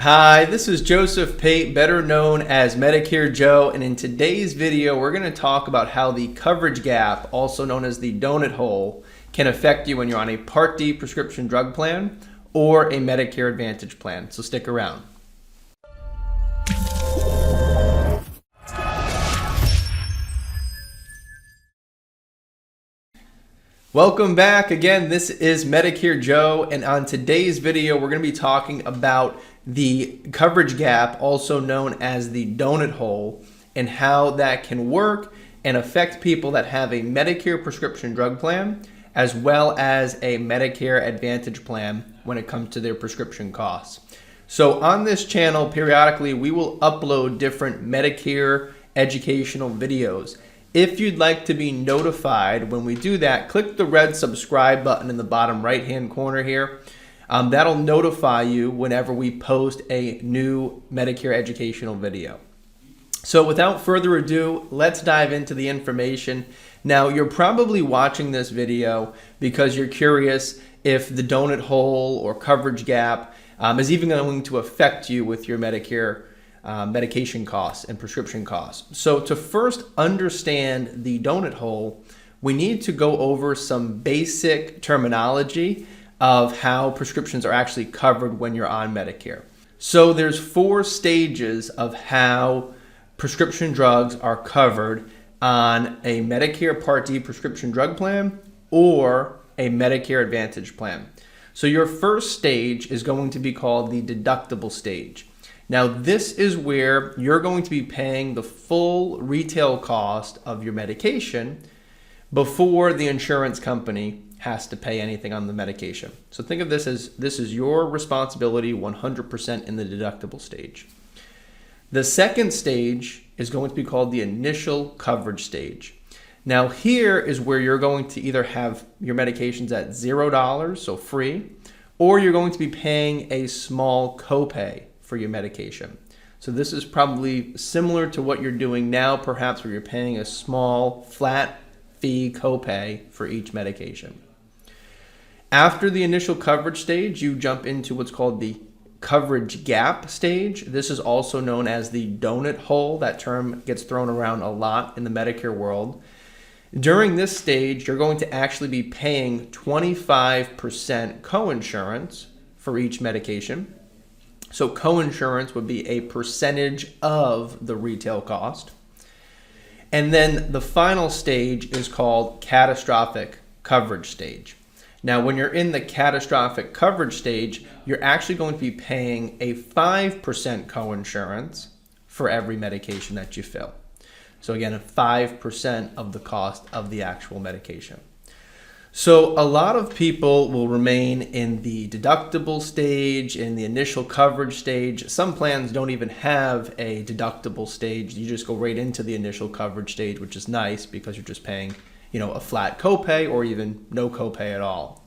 Hi, this is Joseph Pate, better known as Medicare Joe, and in today's video we're going to talk about how the coverage gap, also known as the donut hole, can affect you when you're on a Part D prescription drug plan or a Medicare Advantage plan. So stick around. Welcome back. Again, this is Medicare Joe, and on today's video we're going to be talking about the coverage gap, also known as the donut hole, and how that can work and affect people that have a Medicare prescription drug plan as well as a Medicare Advantage plan when it comes to their prescription costs. So on this channel, periodically we will upload different Medicare educational videos. If you'd like to be notified when we do that, click the red subscribe button in the bottom right hand corner here. That'll notify you whenever we post a new Medicare educational video. So without further ado, let's dive into the information. Now, you're probably watching this video because you're curious if the donut hole or coverage gap is even going to affect you with your Medicare medication costs and prescription costs. So to first understand the donut hole, we need to go over some basic terminology of how prescriptions are actually covered when you're on Medicare. So there's 4 stages of how prescription drugs are covered on a Medicare Part D prescription drug plan or a Medicare Advantage plan. So your first stage is going to be called the deductible stage. Now this is where you're going to be paying the full retail cost of your medication before the insurance company has to pay anything on the medication. So think of this as this is your responsibility 100% in the deductible stage. The second stage is going to be called the initial coverage stage. Now here is where you're going to either have your medications at $0, so free, or you're going to be paying a small copay for your medication. So this is probably similar to what you're doing now, perhaps, where you're paying a small flat fee copay for each medication. After the initial coverage stage, you jump into what's called the coverage gap stage. This is also known as the donut hole. That term gets thrown around a lot in the Medicare world. During this stage, you're going to actually be paying 25% coinsurance for each medication. So coinsurance would be a percentage of the retail cost. And then the final stage is called catastrophic coverage stage. Now, when you're in the catastrophic coverage stage, you're actually going to be paying a 5% coinsurance for every medication that you fill. So again, 5% of the cost of the actual medication. So a lot of people will remain in the deductible stage, in the initial coverage stage. Some plans don't even have a deductible stage. You just go right into the initial coverage stage, which is nice because you're just paying, a flat copay or even no copay at all.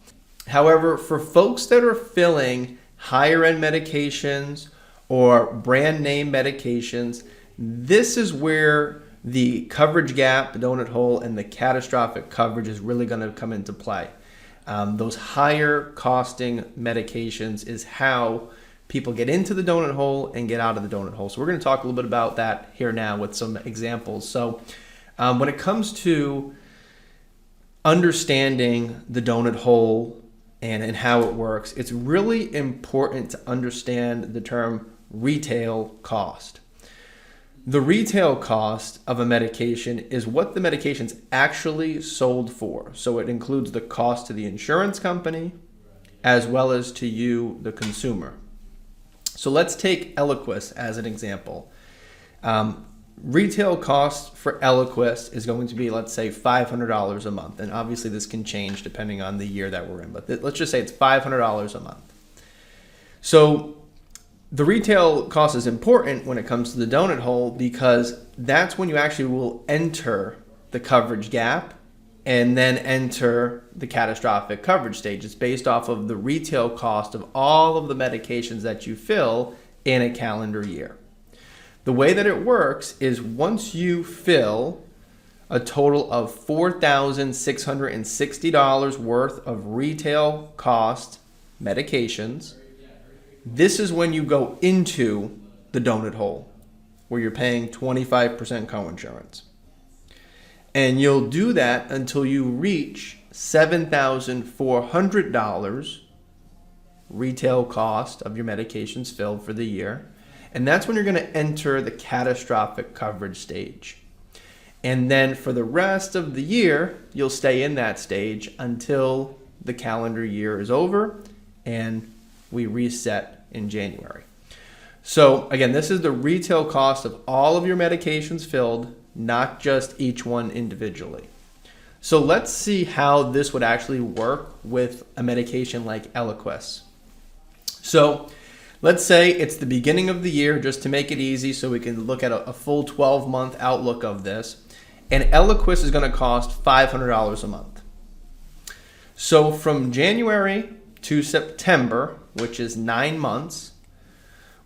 However, for folks that are filling higher end medications or brand name medications, this is where the coverage gap, the donut hole, and the catastrophic coverage is really going to come into play. Those higher costing medications is how people get into the donut hole and get out of the donut hole. So we're going to talk a little bit about that here now with some examples. So when it comes to understanding the donut hole and how it works, it's really important to understand the term retail cost. The retail cost of a medication is what the medication's actually sold for. So it includes the cost to the insurance company as well as to you, the consumer. So let's take Eliquis as an example. Retail cost for Eliquis is going to be, let's say, $500 a month. And obviously this can change depending on the year that we're in. But let's just say it's $500 a month. So the retail cost is important when it comes to the donut hole because that's when you actually will enter the coverage gap and then enter the catastrophic coverage stage. It's based off of the retail cost of all of the medications that you fill in a calendar year. The way that it works is once you fill a total of $4,660 worth of retail cost medications, this is when you go into the donut hole, where you're paying 25% coinsurance. And you'll do that until you reach $7,400 retail cost of your medications filled for the year. And that's when you're going to enter the catastrophic coverage stage. And then for the rest of the year, you'll stay in that stage until the calendar year is over and we reset in January. So again, this is the retail cost of all of your medications filled, not just each one individually. So let's see how this would actually work with a medication like Eliquis. So let's say it's the beginning of the year, just to make it easy so we can look at a full 12-month outlook of this. And Eliquis is going to cost $500 a month. So from January to September, which is 9 months,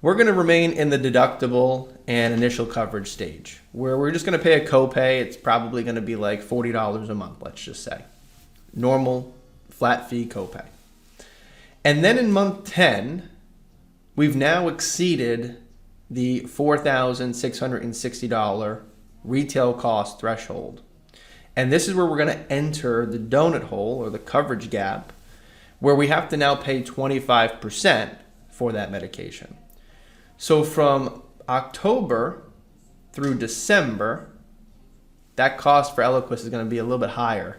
we're going to remain in the deductible and initial coverage stage, where we're just going to pay a copay. It's probably going to be like $40 a month, let's just say. Normal flat fee copay. And then in month 10, we've now exceeded the $4,660 retail cost threshold. And this is where we're going to enter the donut hole, or the coverage gap, where we have to now pay 25% for that medication. So from October through December, that cost for Eliquis is going to be a little bit higher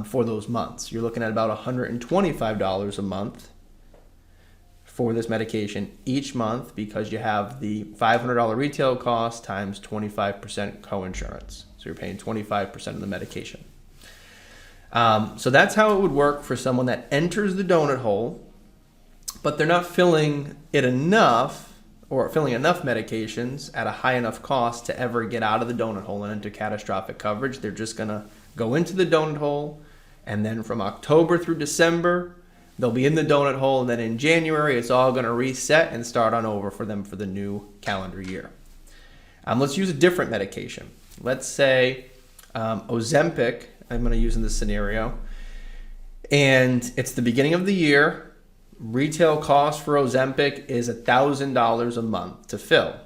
for those months. You're looking at about $125 a month for this medication each month, because you have the $500 retail cost times 25% coinsurance. So you're paying 25% of the medication. So that's how it would work for someone that enters the donut hole, but they're not filling it enough, or filling enough medications at a high enough cost to ever get out of the donut hole and into catastrophic coverage. They're just going to go into the donut hole, and then from October through December, they'll be in the donut hole, and then in January, it's all going to reset and start on over for them for the new calendar year. Let's use a different medication. Let's say Ozempic, I'm going to use in this scenario, and it's the beginning of the year. Retail cost for Ozempic is $1,000 a month to fill.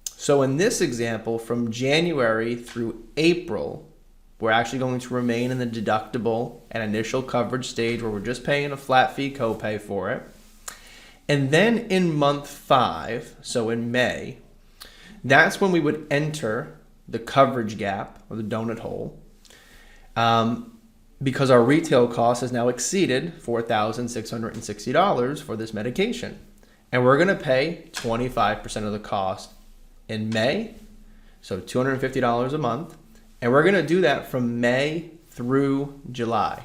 So in this example, from January through April, we're actually going to remain in the deductible and initial coverage stage, where we're just paying a flat fee copay for it. And then in month 5, so in May, that's when we would enter the coverage gap, or the donut hole, because our retail cost has now exceeded $4,660 for this medication. And we're going to pay 25% of the cost in May, so $250 a month. And we're going to do that from May through July.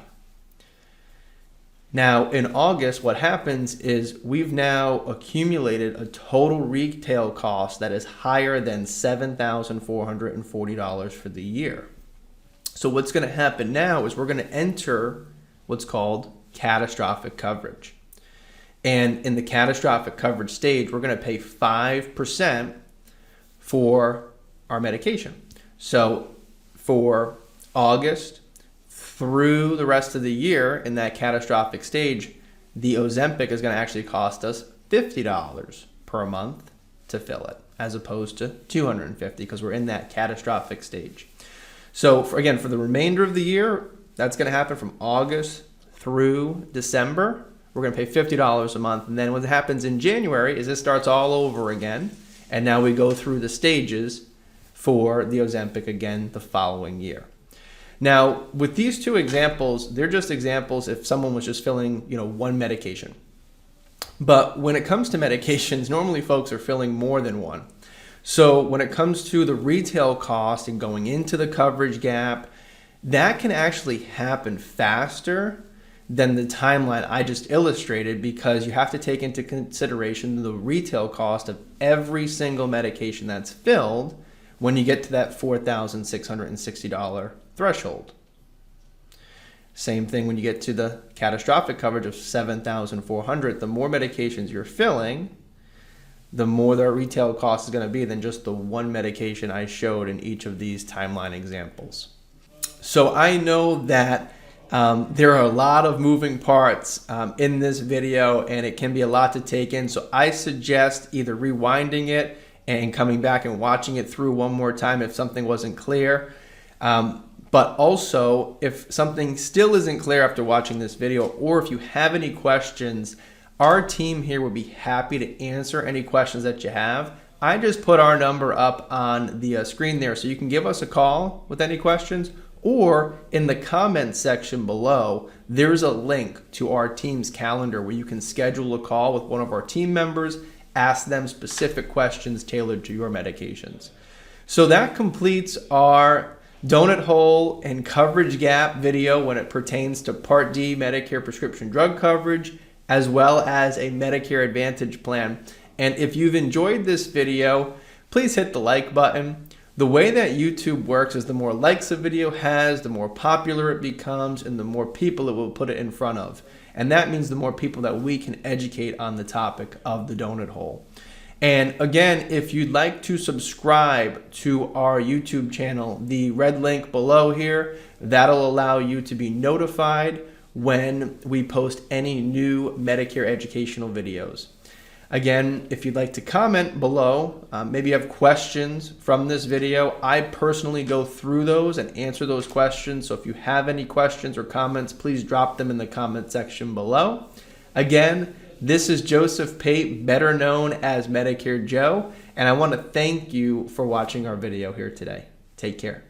Now, in August, what happens is we've now accumulated a total retail cost that is higher than $7,440 for the year. So what's going to happen now is we're going to enter what's called catastrophic coverage. And in the catastrophic coverage stage, we're going to pay 5% for our medication. So for August through the rest of the year in that catastrophic stage, the Ozempic is going to actually cost us $50 per month to fill it, as opposed to $250, because we're in that catastrophic stage. So for the remainder of the year, that's going to happen from August through December. We're going to pay $50 a month. And then what happens in January is it starts all over again. And now we go through the stages for the Ozempic again the following year. Now, with these two examples, they're just examples if someone was just filling, one medication. But when it comes to medications, normally folks are filling more than one. So when it comes to the retail cost and going into the coverage gap, that can actually happen faster than the timeline I just illustrated, because you have to take into consideration the retail cost of every single medication that's filled when you get to that $4,660 threshold. Same thing when you get to the catastrophic coverage of $7,400. The more medications you're filling, the more their retail cost is going to be than just the one medication I showed in each of these timeline examples. So I know that There are a lot of moving parts in this video, and it can be a lot to take in. So I suggest either rewinding it and coming back and watching it through one more time if something wasn't clear. But also, if something still isn't clear after watching this video, or if you have any questions, our team here would be happy to answer any questions that you have. I just put our number up on the screen there, so you can give us a call with any questions, or in the comments section below, there's a link to our team's calendar where you can schedule a call with one of our team members, ask them specific questions tailored to your medications. So that completes our donut hole and coverage gap video when it pertains to Part D Medicare prescription drug coverage, as well as a Medicare Advantage plan. And if you've enjoyed this video, please hit the like button. The way that YouTube works is the more likes a video has, the more popular it becomes, and the more people it will put it in front of. And that means the more people that we can educate on the topic of the donut hole. And again, if you'd like to subscribe to our YouTube channel, the red link below here, that'll allow you to be notified when we post any new Medicare educational videos. Again, if you'd like to comment below, maybe you have questions from this video, I personally go through those and answer those questions. So if you have any questions or comments, please drop them in the comment section below. Again, this is Joseph Pate, better known as Medicare Joe, and I want to thank you for watching our video here today. Take care.